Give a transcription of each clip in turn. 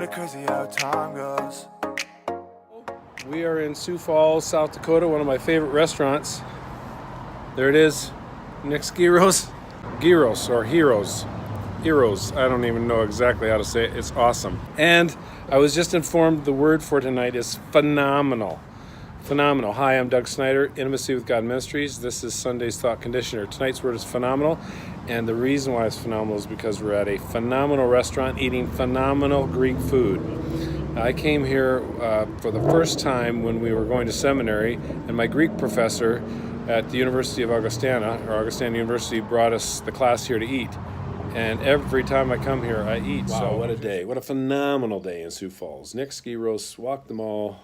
Kinda crazy how time goes. We are in Sioux Falls, South Dakota, one of my favorite restaurants. There it is, Nick's Gyros. Gyros or Heroes. Heroes, I don't even know exactly how to say it. It's awesome. And I was just informed the word for tonight is phenomenal. Phenomenal. Hi, I'm Doug Snyder, Intimacy with God Ministries. This is Sunday's Thought Conditioner. Tonight's word is phenomenal, and the reason why it's phenomenal is because we're at a phenomenal restaurant eating phenomenal Greek food. I came here for the first time when we were going to seminary, and my Greek professor at the University of Augustana, or Augustana University, brought us the class here to eat. And every time I come here, I eat. Wow, so what a day. What a phenomenal day in Sioux Falls. Nick's Gyros, walked them all.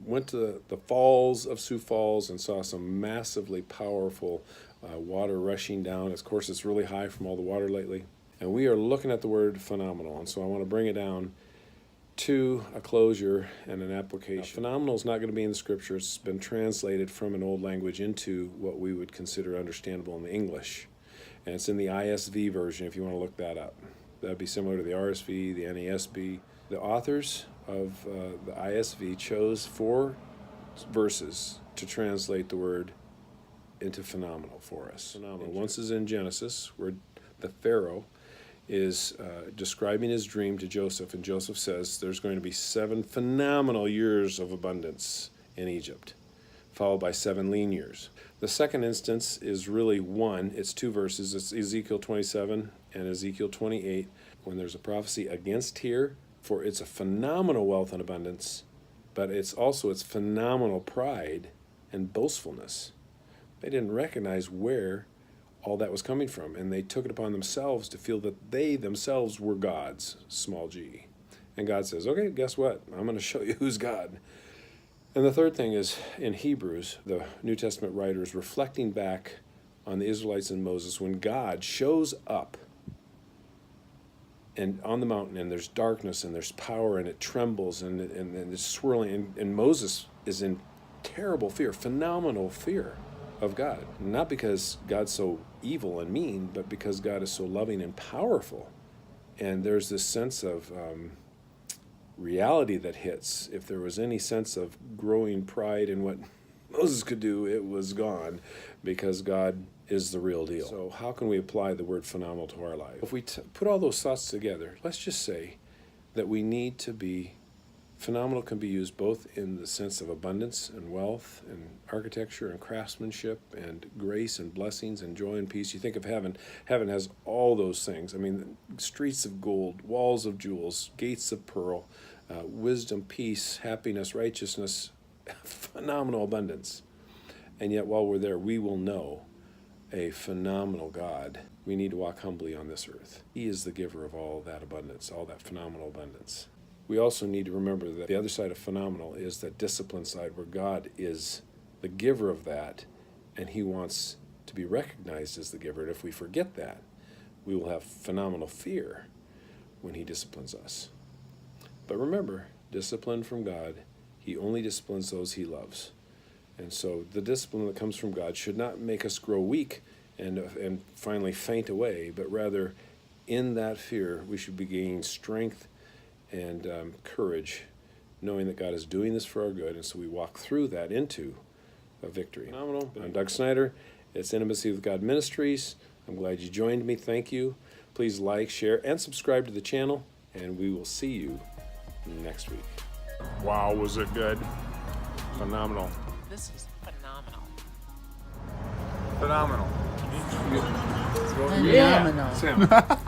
Went to the falls of Sioux Falls and saw some massively powerful water rushing down. Of course, it's really high from all the water lately. And we are looking at the word phenomenal. And so I want to bring it down to a closure and an application. Now, phenomenal is not going to be in the scripture. It's been translated from an old language into what we would consider understandable in the English. And it's in the ISV version if you want to look that up. That'd be similar to the RSV, the NASB. The authors of the ISV chose 4 verses to translate the word into phenomenal for us. Phenomenal. Once is in Genesis, where the Pharaoh is describing his dream to Joseph, and Joseph says there's going to be 7 phenomenal years of abundance in Egypt, followed by 7 lean years. The second instance is really one. It's 2 verses. It's Ezekiel 27 and Ezekiel 28, when there's a prophecy against here, for it's a phenomenal wealth and abundance, but it's also its phenomenal pride and boastfulness. They didn't recognize where all that was coming from, and they took it upon themselves to feel that they themselves were gods, small g. And God says, okay, guess what? I'm going to show you who's God. And the third thing is, in Hebrews, the New Testament writers reflecting back on the Israelites and Moses, when God shows up and on the mountain, and there's darkness and there's power, and it trembles and it's swirling, and Moses is in terrible fear, phenomenal fear of God. Not because God's so evil and mean, but because God is so loving and powerful. And there's this sense of reality that hits. If there was any sense of growing pride in what Moses could do, it was gone, because God is the real deal. So how can we apply the word phenomenal to our life? If we put all those thoughts together, let's just say that we need to be phenomenal. Can be used both in the sense of abundance and wealth and architecture and craftsmanship and grace and blessings and joy and peace. You think of heaven. Heaven has all those things. I mean, streets of gold, walls of jewels, gates of pearl, wisdom, peace, happiness, righteousness, phenomenal abundance. And yet while we're there, we will know a phenomenal God. We need to walk humbly on this earth. He is the giver of all that abundance, all that phenomenal abundance. We also need to remember that the other side of phenomenal is that discipline side, where God is the giver of that, and he wants to be recognized as the giver. And if we forget that, we will have phenomenal fear when he disciplines us. But remember, discipline from God, he only disciplines those he loves. And so the discipline that comes from God should not make us grow weak and finally faint away, but rather in that fear we should be gaining strength and courage, knowing that God is doing this for our good, and so we walk through that into a victory. Phenomenal. I'm Doug Snyder. It's Intimacy with God Ministries. I'm glad you joined me. Thank you. Please like, share, and subscribe to the channel, and we will see you next week. Wow, was it good? Phenomenal. This is phenomenal. Phenomenal. Phenomenal. Sam.